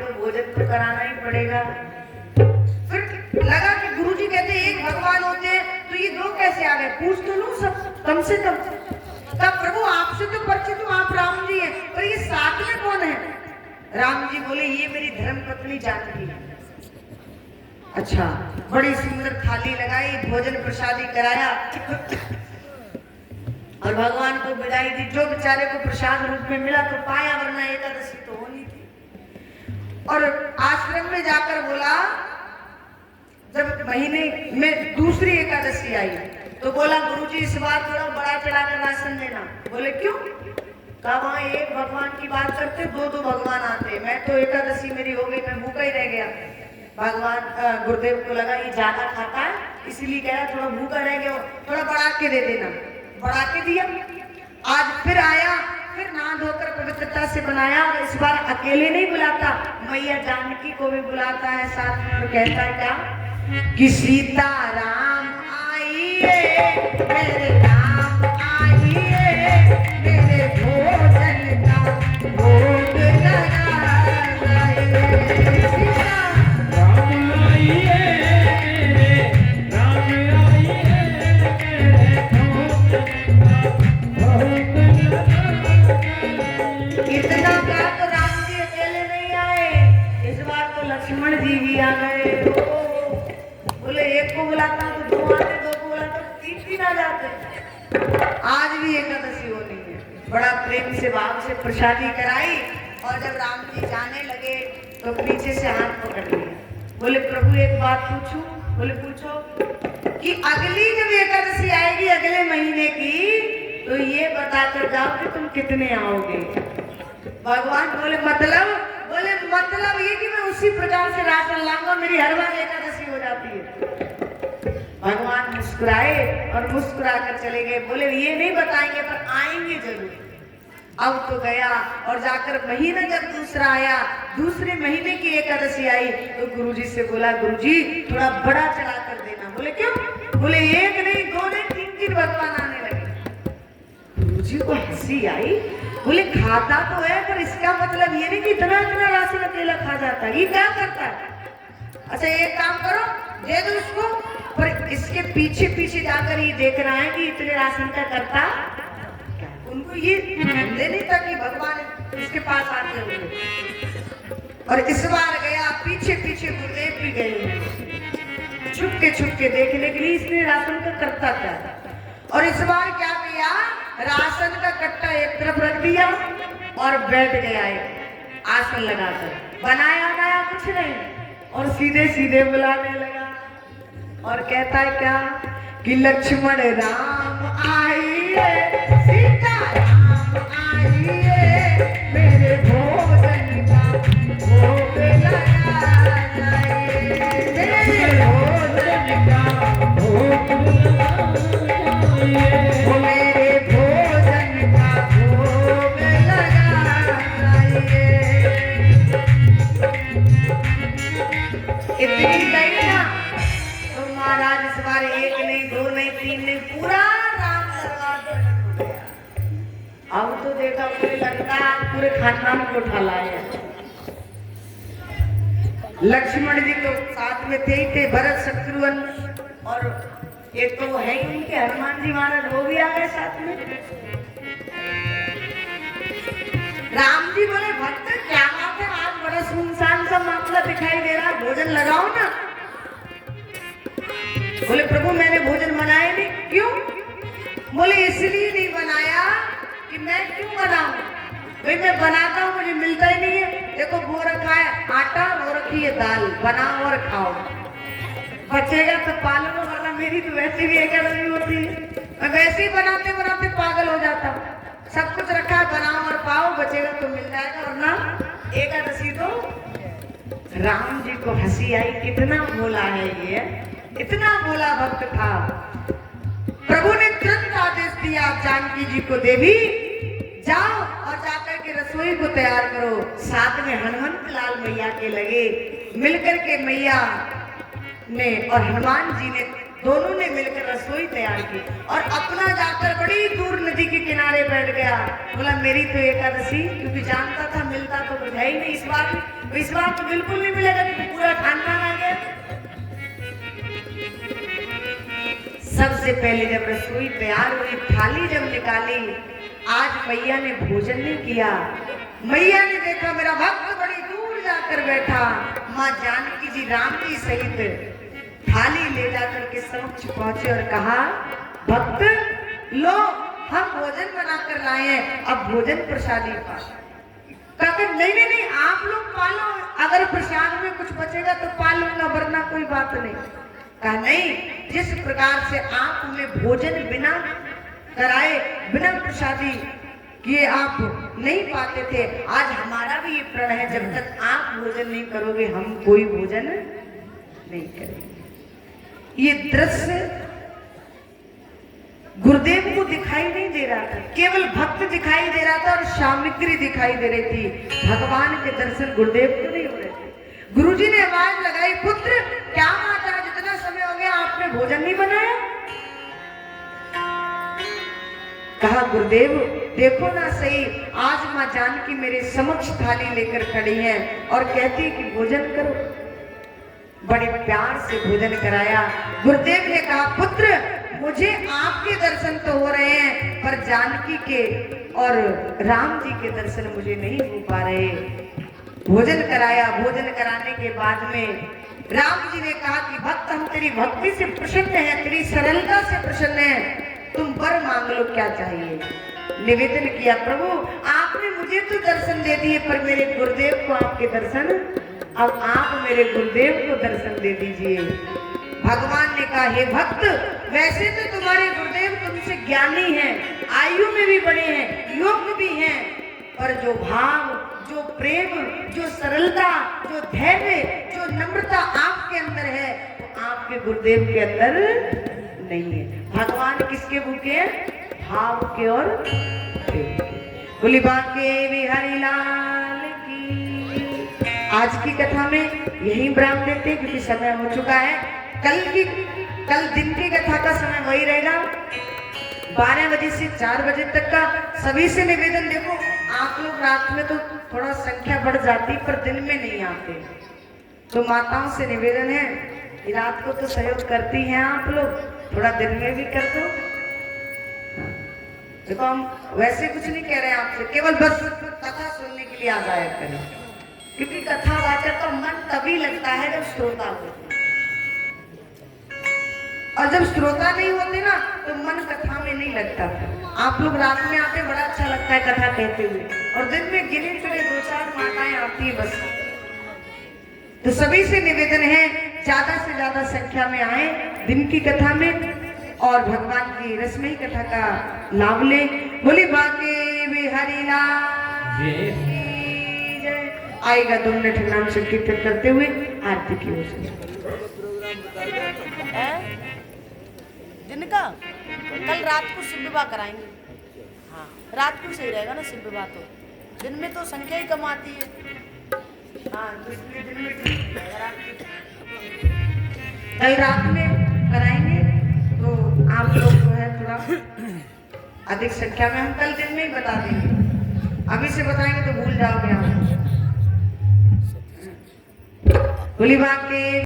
तो भोजन तो कराना ही पड़ेगा। फिर लगा कि गुरुजी कहते एक भगवान होते हैं तो ये दो कैसे आ गए, पूछ तो लूं सब कम से कम। तब प्रभु आपसे तो परिचित हूं, आप राम जी हैं, पर ये साथ में कौन है? राम जी बोले ये मेरी धर्म पत्नी जानकी है। अच्छा, बड़ी सुंदर थाली लगाई, भोजन प्रसादी कराया और भगवान को विदाई दी। जो बेचारे को प्रसाद रूप में मिला तो पाया, वरना एकादशी तो होनी थी। और आश्रम में जाकर बोला, जब महीने में दूसरी एकादशी आई तो बोला गुरुजी इस बार थोड़ा बड़ा चढ़ाकर राशन देना। बोले क्यों? कहा वहां एक भगवान की बात करते दो दो भगवान आते, मैं तो एकादशी मेरी हो गई, मैं भूखा ही रह गया। भगवान गुरुदेव को लगा ये ज्यादा खाता है, इसलिए कह रहा थोड़ा भूखा रह गया, थोड़ा बढ़ा के दे देना। बढ़ा के दिया। आज फिर आया, फिर नहा धोकर पवित्रता से बनाया और इस बार अकेले नहीं बुलाता, मैया जानकी को भी बुलाता है साथ में और कहता है क्या कि सीता राम आइए मेरे राम आइए, मेरे भोजन का भोग लगाइए। सीता राम आइए मेरे राम आइए, मेरे भोजन का भोग लगाइए। इतना कहा तो राम जी अकेले नहीं आए, इस बार तो लक्ष्मण जी भी आ गए। बोले एक को बुलाता तो दो आते, दो को बुलाता तो तीन आ जाते। आज भी एकादशी होनी है। बड़ा प्रेम से भाव से प्रसादी कराई और जब राम जी जाने लगे तो पीछे से हाथ पकड़ लिया। बोले प्रभु एक बात पूछूं? बोले पूछो। कि अगली जब एकादशी आएगी अगले महीने की तो ये बताकर जाओ कि तुम कितने आओगे। भगवान बोले मतलब? बोले मतलब ये कि मैं उसी प्रकार से राशन लाऊंगा, मेरी हर बार एकादशी हो जाती है। भगवान मुस्कुराए और मुस्कुरा कर चले गए। बोले ये नहीं बताएंगे पर आएंगे जरूर। अब तो गया और जाकर महीना जब दूसरा आया, दूसरे महीने की एकादशी आई तो गुरुजी से बोला गुरुजी थोड़ा बड़ा चढ़ा कर देना। बोले क्यों? बोले एक नहीं दो नहीं तीन तीन भगवान आने लगे। गुरुजी को हंसी आई। बोले खाता तो है पर इसका मतलब ये नहीं कि इतना इतना राशन अकेला खा जाता है, ये क्या करता है? अच्छा एक काम करो, दे दो इसको, पर इसके पीछे पीछे जाकर ये देख रहा है कि इतने राशन का करता क्या? उनको ये समझे नहीं था कि भगवान इसके पास आते होंगे। और इस बार गया पीछे पीछे गुरुदेव भी गए छुप के देखने के लिए इसने राशन का करता क्या। और इस बार क्या किया, राशन का कट्टा एक तरफ रख दिया और बैठ गया है आसन लगाकर। बनाया बनाया कुछ नहीं और सीधे सीधे बुलाने लगा और कहता है क्या कि लक्ष्मण राम आइए, सीता राम आइए, मेरे भोजन का भोग लगाइए, मेरे भोजन का भोग लगाइए, मेरे भोजन का भोग लगाइए। इतनी गई ना तो महाराज इस बार एक नहीं दो नहीं तीन नहीं पूरा राम दरबार प्रकट हो गया। अब तो देखा पूरे लंका पूरे खानदान को उठा लाया। लक्ष्मण जी तो साथ में थे ही थे, भरत शत्रुघ्न और एक तो वो है ही उनके हनुमान जी महाराज, वो भी आ गए साथ में। राम जी बोले भक्त क्या बात है, आज बड़ा सुनसान सा मामला दिखाई दे रहा, भोजन लगाओ ना। बोले प्रभु मैंने भोजन बनाया नहीं। क्यों? बोले इसलिए नहीं बनाया कि मैं क्यों बनाऊं, भाई मैं बनाता हूं मुझे मिलता ही नहीं है। देखो वो रखा है आटा, वो रखी है दाल, बनाओ और खाओ, बचेगा तो पालो, वरना मेरी तो वैसे भी एकादशी होती है, मैं वैसे ही बनाते बनाते पागल हो जाता हूँ। सब कुछ रखा है बनाओ और पाओ, बचेगा तो मिल जाएगा, वरना एकादशी तो। राम जी को हंसी आई, कितना भोला है ये, इतना भोला भक्त था। प्रभु ने तुरंत आदेश दिया जानकी जी को, देवी जाओ और जाकर के रसोई को तैयार करो। साथ में हनुमंत लाल मैया के लगे, मिलकर के मैया ने और हनुमान जी ने दोनों ने मिलकर रसोई तैयार की और अपना जाकर बड़ी दूर नदी के किनारे बैठ गया। बोला मेरी तो एकादशी, क्योंकि जानता था मिलता तो कुछ है ही नहीं इस बार तो बिल्कुल नहीं मिलेगा, क्योंकि पूरा खानदान आ गया। सबसे पहले जब रसोई तैयार हुई, थाली जब निकाली, आज मैया ने भोजन नहीं किया। मैया ने देखा मेरा भक्त बड़ी दूर जाकर बैठा। माँ जानकी जी राम जी सहित थाली ले जाकर के समक्ष पहुंचे और कहा, भक्त लो हम भोजन बनाकर लाए हैं, अब भोजन प्रसादी पा। कहते नहीं आप लोग पालो, अगर प्रसाद में कुछ बचेगा तो पालूंगा, वरना कोई बात नहीं। कहा नहीं, जिस प्रकार से आप हमें भोजन बिना कराए, बिना प्रसादी किए आप नहीं पाते थे, आज हमारा भी ये प्रण है, जब तक आप भोजन नहीं करोगे हम कोई भोजन नहीं करेंगे। ये दृश्य गुरुदेव को दिखाई नहीं दे रहा था, केवल भक्त दिखाई दे रहा था और सामग्री दिखाई दे रही थी। भगवान के दर्शन गुरुदेव को नहीं हो रहे थे। गुरुजी ने आवाज लगाई, पुत्र क्या बात है, जितना समय हो गया आपने भोजन नहीं बनाया? कहा गुरुदेव देखो ना सही, आज माँ जानकी मेरे समक्ष थाली लेकर खड़ी है और कहती कि भोजन करो। बड़े प्यार से भोजन कराया। गुरुदेव ने कहा पुत्र मुझे आपके दर्शन तो हो रहे हैं, पर जानकी के और राम जी के दर्शन मुझे नहीं हो पा रहे। भोजन कराया। भोजन कराने के बाद में राम जी ने कहा कि भक्त हम तेरी भक्ति से प्रसन्न हैं, तेरी सरलता से प्रसन्न हैं, तुम वर मांग लो क्या चाहिए। निवेदन किया, प्रभु आपने मुझे तो दर्शन दे दिए, पर मेरे गुरुदेव को आपके दर्शन, अब आप मेरे गुरुदेव को दर्शन दे दीजिए। भगवान ने कहा, हे भक्त वैसे तो तुम्हारे गुरुदेव तुमसे ज्ञानी हैं, आयु में भी बड़े हैं, योग्य भी हैं, पर जो भाव, जो प्रेम, जो सरलता, जो धैर्य, जो नम्रता आपके अंदर है, वो आपके गुरुदेव के अंदर नहीं है। भगवान किसके भूखे हैं? भाव के और प्रेम के। बोली बांके बिहारी लाल की। आज की कथा में यही विराम देते हैं, क्योंकि समय हो चुका है। कल दिन की कथा का समय वही रहेगा, 12 बजे से 4 बजे तक का। सभी से निवेदन, देखो आप लोग रात में तो थोड़ा संख्या बढ़ जाती, पर दिन में नहीं आते, तो माताओं से निवेदन है कि रात को तो सहयोग करती हैं आप लोग, थोड़ा दिन में भी कर दो। देखो हम वैसे कुछ नहीं कह रहे हैं आपसे, केवल बस कथा सुनने के लिए आ जाया करें, क्योंकि कथा वाचक का मन तभी लगता है जब श्रोता होते, और जब श्रोता नहीं होते ना तो मन कथा में नहीं लगता। आप लोग रात में आते, बड़ा अच्छा लगता है कथा कहते हुए, और दिन में गिने चुने 2-4 माताएं आती है बस। तो सभी से निवेदन है ज्यादा से ज्यादा संख्या में आए दिन की कथा में, और भगवान की रसमयी कथा का लाभ ले। बोली बांके बिहारी लाल की जय। आएगा 2 मिनट नाम संकीर्तन करते हुए आरती की ओर से। जिनका कल रात को शिव विवाह कराएंगे। हाँ, रात को सही रहेगा ना शिव विवाह, तो दिन में तो संख्या ही कम आती है। हाँ, दिन में ठीक है। कल रात में कराएंगे तो आप लोग जो है थोड़ा अधिक संख्या में, हम कल दिन में ही बता देंगे, अभी से बताएंगे तो भूल जाओगे आप। बोली बांके